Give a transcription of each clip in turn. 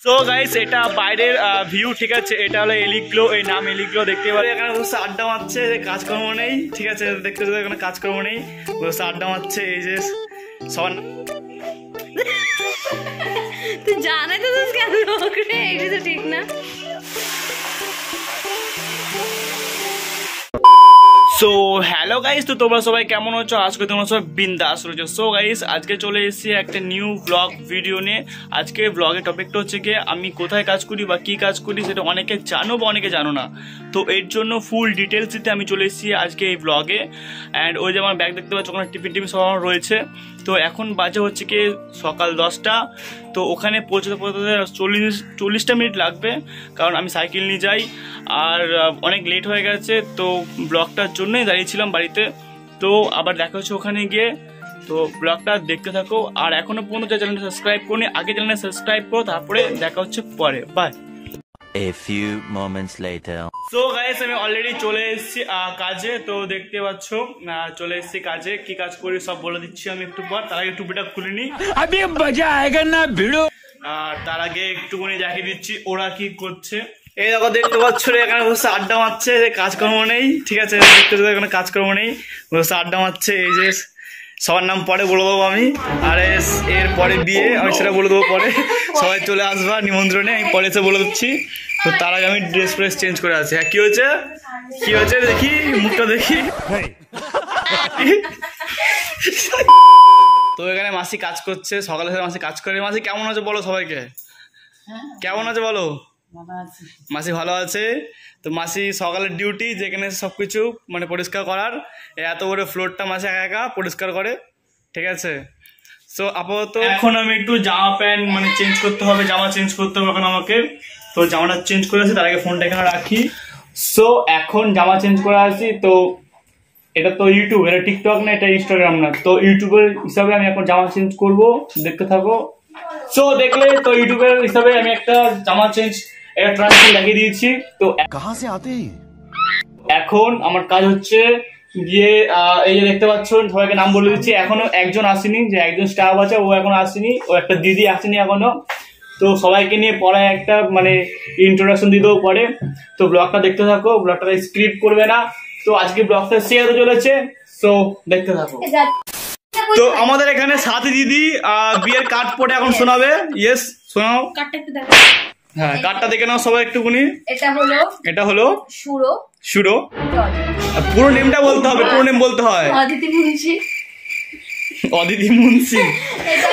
So guys এটা বাইরের view, ঠিক আছে। এটা হলো এলিগ্লো, এই নাম এলিগ্লো, দেখতে পারে এখানে বসে আড্ডা মারছে, কাজকর্ম নেই, ঠিক আছে। দেখতে পাচ্ছি এখানে কাজকর্ম নেই, বসে আড্ডা মারছে। এই যে সবার তুই জানাই তো কেন লোক রে, এটা তো ঠিক না। সো হ্যালো গাইস, তো তোমরা সবাই কেমন আছো? আজকে তোমরা সবাই বিন্দাস রয়েছো। সো গাইস আজকে চলে এসেছি একটা নিউ ব্লগ ভিডিও নিয়ে। আজকে ব্লগের টপিকটা হচ্ছে কি আমি কোথায় কাজ করি বা কী কাজ করি সেটা অনেকে জানো বা অনেকে জানো না। তো এর জন্য ফুল ডিটেলস দিতে আমি চলে এসেছি আজকে এই ব্লগে। অ্যান্ড ওই যে আমার ব্যাগ দেখতে পাচ্ছ, ওখানে টিফিন সব রয়েছে। তো এখন বাজে হচ্ছে কি সকাল 10টা। তো ওখানে পৌঁছতে 40টা মিনিট লাগবে, কারণ আমি সাইকেল নিয়ে যাই আর অনেক লেট হয়ে গেছে। তো ব্লগটার জন্যই দাঁড়িয়েছিলাম বাড়িতে। তো আবার দেখা হচ্ছে ওখানে গিয়ে। তো ব্লগটা দেখতে থাকো। আর এখনো পর্যন্ত যে চ্যানেলটা সাবস্ক্রাইব করনি, আগে চ্যানেলটা সাবস্ক্রাইব করো, তারপরে দেখা হচ্ছে পরে। Bye. A few moments later. So guys আমি অলরেডি চলে এসেছি কাজে। তো দেখতে পাচ্ছ চলে এসেছি কাজে। কি কাজ করি সব বলে দিচ্ছি আমি একটু পর। তার আগে টুপিটা খুলে নি, अभी मजा आएगा ना भिड़ो। আর তার আগে একটুখানি দেখিয়ে দিচ্ছি ওরা কি করছে। এই দেখো দেখতে পাচ্ছ এখানে বসে আড্ডা মারছে, কাজকর্ম নেই, ঠিক আছে। দেখতে পাচ্ছ এখানে কাজকর্ম নেই, বসে আড্ডা মারছে। এই যে সবার নাম পরে বলে দেবো আমি, আর এর পরে বিয়ে আমি সেটা বলে দেবো পরে। সবাই চলে আসবা নিমন্ত্রণে, আমি পরে এসে বলে দিচ্ছি। তো তার আগে আমি ড্রেস ফ্রেস চেঞ্জ করে আছি। হ্যাঁ কি হয়েছে, কি হয়েছে দেখি মুখটা দেখি। তো এখানে মাসি কাজ করছে, সকালে মাসি কাজ করে। মাসি কেমন আছে বলো সবাইকে, কেমন আছে বলো। মাসি ভালো আছে। তো মাসি সকালের ডিউটি যেখানে সবকিছু মানে পরিষ্কার করার, এত বড় ফ্লোরটা মাসি একা একা পরিষ্কার করে, ঠিক আছে। সো আপাতত এখন আমি একটু জামা প্যান্ট মানে চেঞ্জ করতে হবে, জামা চেঞ্জ করতে হবে এখন আমাকে। তো জামাটা চেঞ্জ করে আসি, তার আগে ফোনটা এখানে রাখি। সো এখন জামা চেঞ্জ করে আসি। তো এটা তো ইউটিউব, এটা টিকটক না, এটা ইনস্টাগ্রাম না। তো ইউটিউবের হিসাবে আমি এখন জামা চেঞ্জ করবো, দেখতে থাকো। সো দেখলে তো ইউটিউবের হিসাবে আমি একটা জামা চেঞ্জ এটা ট্রান্সফার লাগিয়ে দিয়েছি। তো कहाँ से आते हैं? এখন আমার কাজ হচ্ছে গিয়ে এই যে দেখতে পাচ্ছ সবাইকে নাম বলে দিচ্ছি। এখনো একজন আসেনি, যে একজন স্টাফ আছে ও এখনো আসেনি, ও একটা দিদি আসেনি এখনো। তো সবাইকে নিয়ে পরে একটা মানে ইন্ট্রোডাকশন দিয়ে দেবো পরে। তো ব্লগটা দেখতে থাকো, ব্লগটা স্ক্রিপ্ট করবে না। তো আজকে ব্লগটা শেয়ার হতে চলেছে, সো দেখতে থাকো। তো আমাদের এখানে সাথী দিদি বিয়ের কার্ড পড়ে এখন শোনাবে। ইয়েস শোনাও। কাটটা একটু দেখো। হ্যাঁ কার্ডটা দেখে নাও সবাই একটুকুনি। এটা হলো সুরো। পুরো নেমটা বলতে হবে, পুরো নেম বলতে হয়। অদিতি মুন্সি।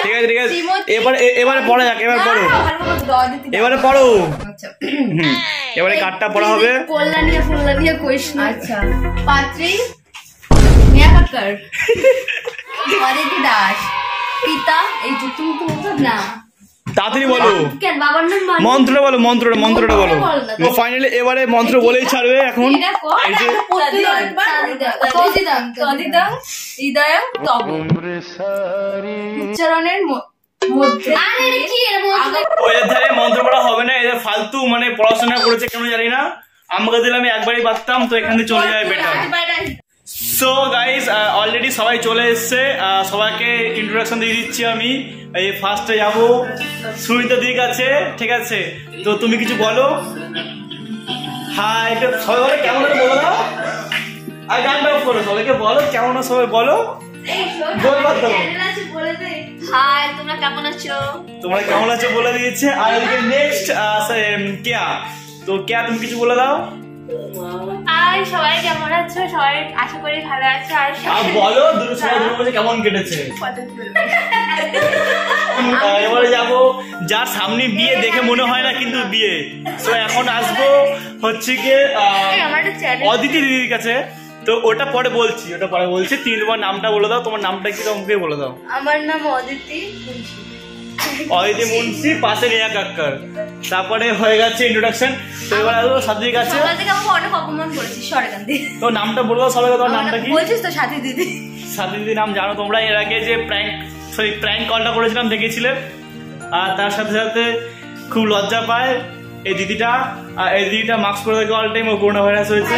ঠিক আছে ঠিক আছে, এবারে পড়া যাক, এবারে পড়ো, এবারে পড়ো। এবারে কার্ডটা পড়া হবে। আচ্ছা পাত্রী নেহা কাক্কর, অদিতি দাস, পিতা এই যে তুমি তো বলছো না, তাড়াতাড়ি বলো বাবার নাম, মন্ত্রটা বলো, মন্ত্রটা বলো। ফাইনালি এবারে মন্ত্র বলেই ছাড়বে এখন। এই যে উচ্চারণের মধ্যে ওদের ধারে মন্ত্র পড়া হবে না, এদের ফালতু মানে পড়াশোনা করেছে কেন জানি না। আমাকে দিলে আমি একবারই পারতাম, তো এখান থেকে চলে যাবে বেটার। সো গাইস অলরেডি সবাই চলে এসছে, সবাইকে ইন্ট্রোডাকশন দিয়ে দিচ্ছি আমি। এই ফার্স্টে যাবো সুমিতা দিক আছে, ঠিক আছে। তো তুমি কিছু বলো। হাই সবাই বলো কেমন আছে বলো না, আর গানটা করো, সবাইকে বলো কেমন আছে, সবাই বলো। বলবার তো হাই তোমরা কেমন আছো, তোমরা কেমন আছো বলে দিয়েছে। আর নেক্সট কেয়া। তো কেয়া তুমি কিছু বলে দাও। আর সবাই কেমন আছো, সবাই আশা করি ভালো আছো। আর বলো দুটো কেমন কেটেছে। এবারে যাবো যার সামনে বিয়ে, দেখে মনে হয় না কিন্তু বিয়ে। তো এখন আসবো হচ্ছে গিয়ে অদিতি দিদির কাছে। তো ওটা পরে বলছি, তোমার নামটা বলে দাও। তোমার নামটা কি তোমাকে বলে দাও। আমার নাম অদিতি মুন্সি, পাশে নেহা কাক্কর। তারপরে হয়ে গেছে ইন্ট্রোডাকশন। তো এবার আসবো সাথী কাছে। অনেক অপমান করেছি সরকান্তি। তো নামটা বলে দাও সবাই, তোমার নামটা কি বলছিস তো? সাথী দিদি। সাথী দিদি নাম জানো তোমরা, এর আগে যে প্র্যাঙ্ক কলটা করেছিলাম দেখেছিলে। আর তার সাথে সাথে খুব লজ্জা পায় এই দিদিটা। এই দিদিটা মাস্ক পরে থাকে অল টাইম, ও করোনা ভাইরাস হয়েছে।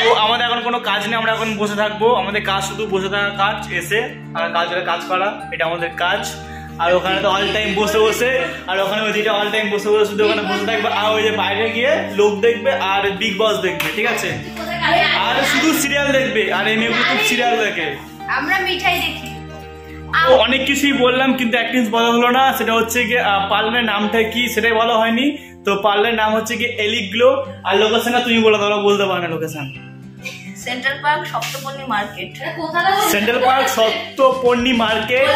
তো আমাদের এখন কোনো কাজ নেই, আমরা এখন বসে থাকবো। আমাদের কাজ শুধু বসে থাকা কাজ, এসে আর কাজ করা, এটা আমাদের কাজ। আর ওখানে তো অল টাইম বসে বসে, আর ওখানে ওই দিকটা অল টাইম বসে বসে শুধু ওখানে বসে থাকবে, আর ওই যে বাইরে গিয়ে লোক দেখবে আর বিগ বস দেখবে, ঠিক আছে, আর শুধু সিরিয়াল দেখবে, আর এই মেয়েগুলো খুব সিরিয়াল দেখে। আমরা মিঠাই দেখি। অনেক কিছুই বললাম কিন্তু এক জিনিস বলা হলো না, সেটা হচ্ছে কি পার্লারের নামটা কি সেটাই বলা হয়নি। তো পার্লারের নাম হচ্ছে কি এলিগ্লো, আর লোকেশনটা তুমি বলে দাও, বলতে পারো না location. Central park Saptapalli market, central park Saptapalli market,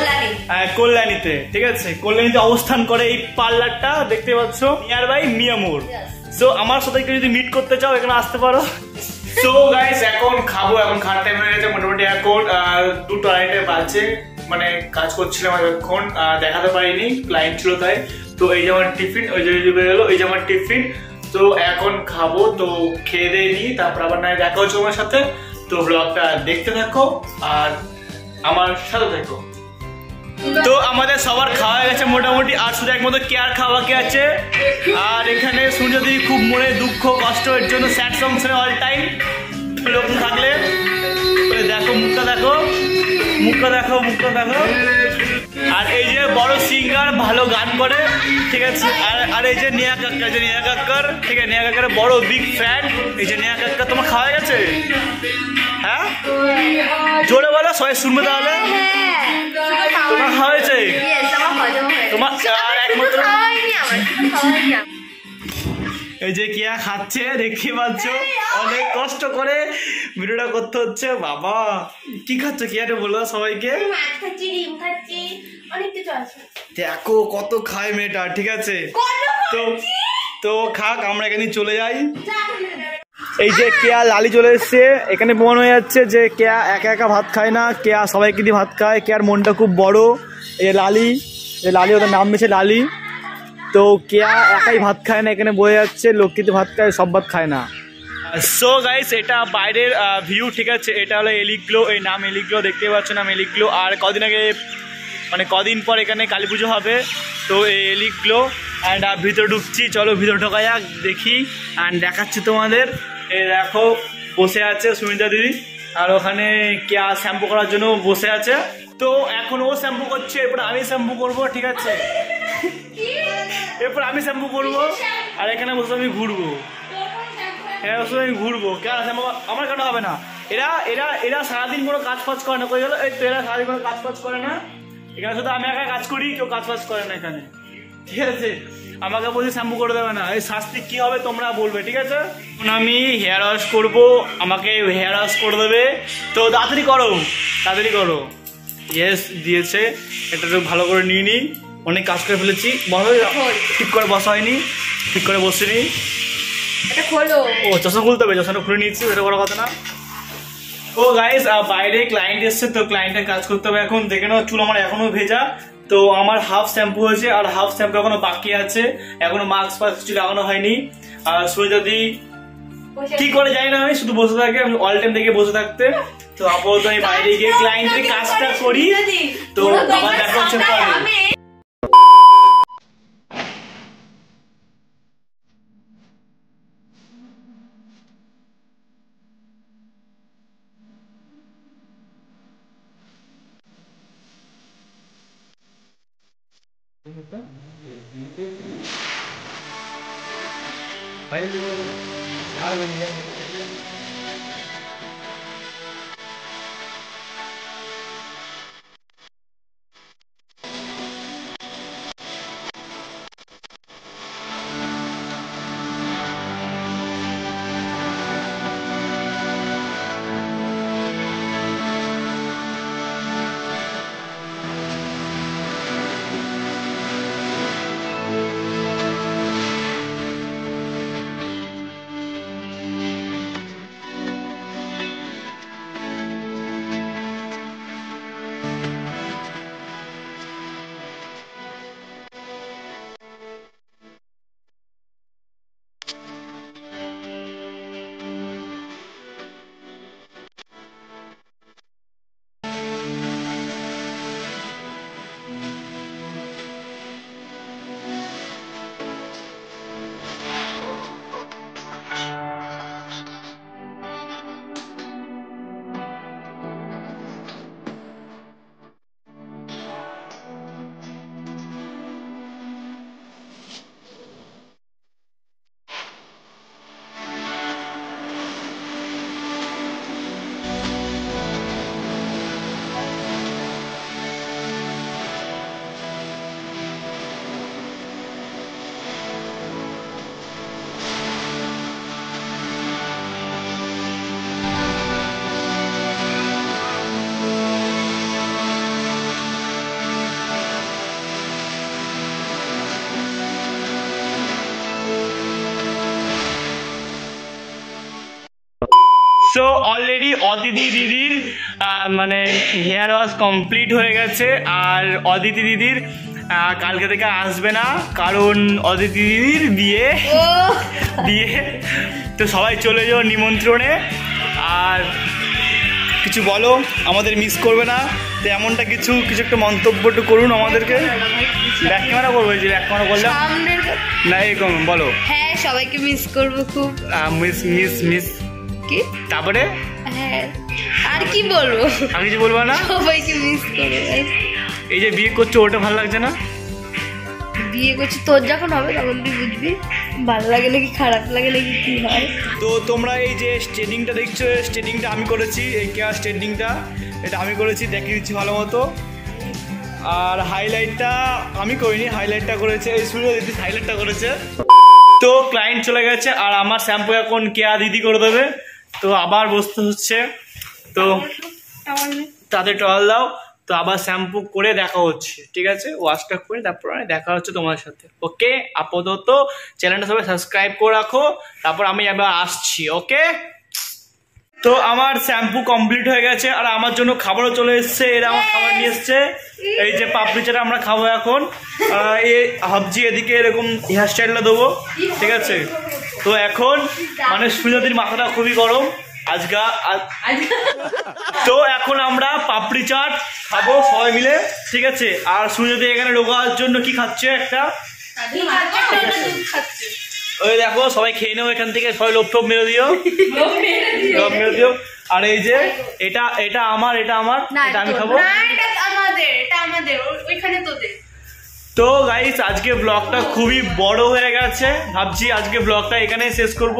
কল্যাণীতে, ঠিক আছে, কল্যাণীতে অবস্থান করে এই পার্লারটা, দেখতে পাচ্ছ, নিয়ার বাই মিয়ামোর। সো আমার সাথে যদি মিট করতে চাও এখানে আসতে পারো। সো গাইস এখন খাবো, এখন খাওয়ার টাইম হয়ে গেছে, মোটামুটি এখন 2:30 বাজে, মানে কাজ করছিলাম এখন, দেখাতে পারিনি, ক্লায়েন্ট ছিল তাই। তো এই যে আমার টিফিন, ওই যে গেলো, এই যে আমার টিফিন। তো এখন খাবো, তো খেয়ে দিয়ে নিই, তারপর আবার না দেখা হচ্ছে আমার সাথে। তো ব্লগটা দেখতে থাকো আর আমার সাথে থাকো। তো আমাদের সবার খাওয়া গেছে মোটামুটি, আর শুধু একমাত্র কেয়ার খাওয়া কে আছে। আর এখানে সূর্যদি খুব মনে দুঃখ কষ্ট এর জন্য স্যাড সং শুনে অল টাইম লোক থাকলে দেখো, মুখটা দেখো, মুখটা দেখো, মুখটা দেখো। আর এই যে বড় সিঙ্গার ভালো গান করে, ঠিক আছে, আর এই যে নেহা কাক্কার, যে নেহা কাক্কার, ঠিক আছে, নেহা কাক্কার বড় বিগ ফ্যান। এই যে নেহা কাক্কার, তোমার খাওয়া গেছে? হ্যাঁ জোরে বলো, সবাই শুনবে তাহলে। তোমার খাওয়া হয়েছে? তোমার আর একমাত্র এই যে কিয়া খাচ্ছে, দেখতে পাচ্ছ, অনেক কষ্ট করে ভিডিওটা করতে হচ্ছে। বাবা কি খাচ্ছ কিয়ারে বলো সবাইকে। দেখো কত খায় মেয়েটা, ঠিক আছে, তো তো খাক, আমরা এখানে চলে যাই। এই যে কেয়া লালি চলে এসছে, এখানে প্রমাণ হয়ে যাচ্ছে যে কেয়া একা একা ভাত খায় না, কেয়া সবাইকে দিয়ে ভাত খায়। কেয়ার মনটা খুব বড়। এই লালি, এই লালি, ওদের নাম দিয়েছে লালি। তো কেয়া একাই ভাত খায় না, এখানে বোঝা যাচ্ছে, লোক কিন্তু ভাত খায়, সব ভাত খায় না। সো গাইস এটা বাইরের ভিউ, ঠিক আছে, এটা হলো এলিগ্লো, এই নাম এলিগ্লো, দেখতে পাচ্ছ নাম এলিগ্লো। আর কদিন আগে, মানে কদিন পর এখানে কালী পুজো হবে, তো এই এলিগ্লো। অ্যান্ড ভিতরে ঢুকছি, চলো ভিতরে ঢোকা যাক, দেখি অ্যান্ড দেখাচ্ছি তোমাদের। এই দেখো বসে আছে সুমিতা দিদি, আর ওখানে কেয়া শ্যাম্পু করার জন্য বসে আছে। তো এখন ও শ্যাম্পু করছে, এরপর আমি শ্যাম্পু করবো, ঠিক আছে, এরপর আমি শ্যাম্পু করবো, আর এখানে বসে আমি ঘুরবো। হ্যাঁ বসে আমি ঘুরবো, কেন শ্যাম্পু আমার কেন হবে না? এরা এরা এরা সারাদিন কোনো কাজ ফাজ করে না, কই গেল? এই তো এরা সারাদিন কোনো কাজ ফাজ করে না, এখানে শুধু আমি একা কাজ করি, কেউ কাজ ফাজ করে না এখানে, ঠিক আছে। আমাকে বলছি শ্যাম্পু করে দেবে না, এই শাস্তি কি হবে তোমরা বলবে, ঠিক আছে। এখন আমি হেয়ার ওয়াশ করবো, আমাকে হেয়ার ওয়াশ করে দেবে, তো তাড়াতাড়ি করো, তাড়াতাড়ি করো। ইয়েস দিয়েছে, এটা তো ভালো করে নিয়ে নিই, অনেক কাজ করে ফেলেছি, ঠিক করে বসা হয়নি, ঠিক করে বসিনি। ও চশমা খুলতে হবে, চশমাটা খুলে নিচ্ছি, এটা বড় কথা না। ও গাইস বাইরে ক্লায়েন্ট এসছে, তো ক্লায়েন্টের কাজ করতে হবে এখন। দেখে নাও চুল আমার এখনো ভেজা, তো আমার হাফ শ্যাম্পু হয়েছে আর হাফ শ্যাম্পু এখনো বাকি আছে, এখনো মাস্ক ফাস্ক কিছু লাগানো হয়নি। আর সুমিতাদি কি করে জানি না, আমি শুধু বসে থাকে, আমি অল টাইম দেখে বসে থাকতে। তো আপাতত আমি বাইরে গিয়ে ক্লায়েন্টের কাজটা করি, তো আবার দেখা হচ্ছে পরে। সো অলরেডি অদিতি দিদির মানে হেয়ার ওয়াশ কমপ্লিট হয়ে গেছে। আর অদিতি দিদির কালকে থেকে আসবে না, কারণ অদিতি দিদির বিয়ে। তো সবাই চলে যাও নিমন্ত্রণে। আর কিছু বলো, আমাদের মিস করবে না তো এমনটা কিছু একটা মন্তব্য একটু করুন আমাদেরকে। ব্যাক ক্যামেরা করবো, যে ব্যাক ক্যামেরা করলাম না, এরকম বলো। হ্যাঁ, সবাইকে মিস করব খুব। মিস কি তারপরে? হ্যাঁ, আর কি বলবো? আমি কিছু বলবো না, সবাইকে মিস করবো। এই যে বিয়ে করছো ওটা ভালো লাগছে না? বিয়ে করছি তোর যখন হবে তখন তুই বুঝবি ভালো লাগে নাকি খারাপ লাগে নাকি কি হয়। তো তোমরা এই যে স্ট্রেটিংটা দেখছো, স্ট্রেটিংটা আমি করেছি। এই কেয়ার স্ট্রেটিংটা এটা আমি করেছি, দেখিয়ে দিচ্ছি ভালো মতো। আর হাইলাইটটা আমি করিনি, হাইলাইটটা করেছে এই শুরু দিদি, হাইলাইটটা করেছে। তো ক্লায়েন্ট চলে গেছে আর আমার শ্যাম্পু এখন কেয়া দিদি করে দেবে। তো আবার বসতে হচ্ছে, তো তাদের টল দাও। তো আবার শ্যাম্পু করে দেখা হচ্ছে, ঠিক আছে? ওয়াশটা করে তারপর দেখা হচ্ছে তোমার সাথে। ওকে, আপাতত চ্যানেলটা সবাই সাবস্ক্রাইব করে রাখো, তারপর আমি আবার আসছি। ওকে, তো আমার শ্যাম্পু কমপ্লিট হয়ে গেছে আর আমার জন্য খাবারও চলে এসছে। এরা আমার খাবার নিয়ে এসছে, এই যে পাপড়ি চাটা আমরা খাবো এখন। ভাবছি এদিকে এরকম হেয়ার স্টাইলটা দেবো, ঠিক আছে? তো এখন মানে সুজাতির মাথাটা খুবই গরম আজকা। তো এখন আমরা পাপড়ি চাট খাবো সবাই মিলে, ঠিক আছে? আর সুজাতি এখানে ঢোকার জন্য কি খাচ্ছে একটা, ওই দেখো সবাই খেয়ে নেবো এখান থেকে, সবাই লোভ টোপ মেরে দিও, লোভ মেরে দিও। আর এই যে এটা আমার, এটা আমি খাবো। তো গাইস আজকে ব্লগটা খুবই বড় হয়ে গেছে, ভাবছি আজকে ব্লগটা এখানে শেষ করব।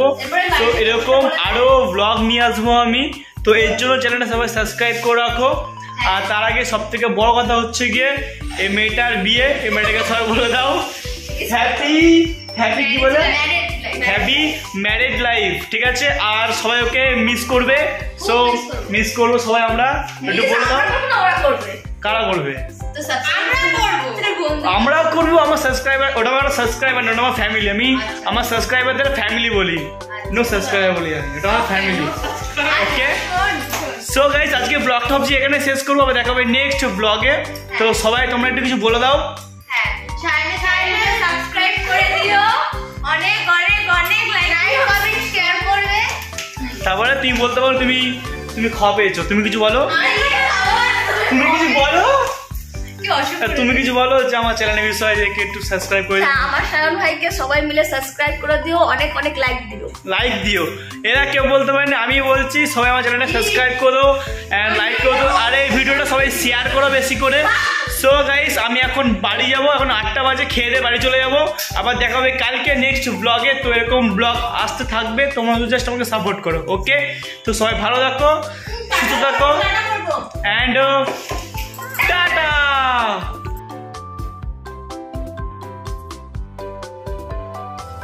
তো এরকম আরো ব্লগ নিয়ে আসবো আমি, তো এর জন্য চ্যানেলটা সবাই সাবস্ক্রাইব করে রাখো। আর তার আগে সব থেকে বড় কথা হচ্ছে গিয়ে এই মেয়েটার বিয়ে, এই মেয়েটাকে সবাই বলে দাও হ্যাপি কি বলে, হ্যাপি ম্যারেড লাইফ, ঠিক আছে? আর সবাই ওকে মিস করবে, সো মিস করবো সবাই আমরা, একটু বলে দাও। কারা করবে? আমরা করবো, আমার সাবস্ক্রাইবার। ওটা আমার সাবস্ক্রাইবার না, ওটা আমার ফ্যামিলি। আমি আমার সাবস্ক্রাইবারদের ফ্যামিলি বলি, নো সাবস্ক্রাইবার বলি আমি, এটা আমার ফ্যামিলি। ওকে, সো গাইস আজকে ব্লগটা ভাবছি এখানে শেষ করবো, আবার দেখা হবে নেক্সট ব্লগে। তো সবাই তোমরা একটু কিছু বলে দাও। তারপরে তুমি বলতে পারো, তুমি খাওয়া পেয়েছো, তুমি কিছু বলো, তুমি কিছু বলো, তুমি কিছু বলো যে আমার চ্যানেলের বিষয়ে যে একটু সাবস্ক্রাইব করে দিও। আমার সায়ন ভাইকে সবাই মিলে সাবস্ক্রাইব করে দিও, অনেক অনেক লাইক দিও। এরা কেউ বলতে পারে না, আমি বলছি সবাই আমার চ্যানেলটা সাবস্ক্রাইব করো এন্ড লাইক করো, আর এই ভিডিওটা সবাই শেয়ার করো বেশি করে। সো গাইস আমি এখন বাড়ি যাবো, এখন 8টা বাজে, খেয়ে দিয়ে বাড়ি চলে যাবো। আবার দেখা হবে কালকে নেক্সট ব্লগে। তো এরকম ব্লগ আসতে থাকবে, তোমরা জাস্ট আমাকে সাপোর্ট করো। ওকে, তো সবাই ভালো থাকো, সুস্থ থাকো, অ্যান্ড টাটা।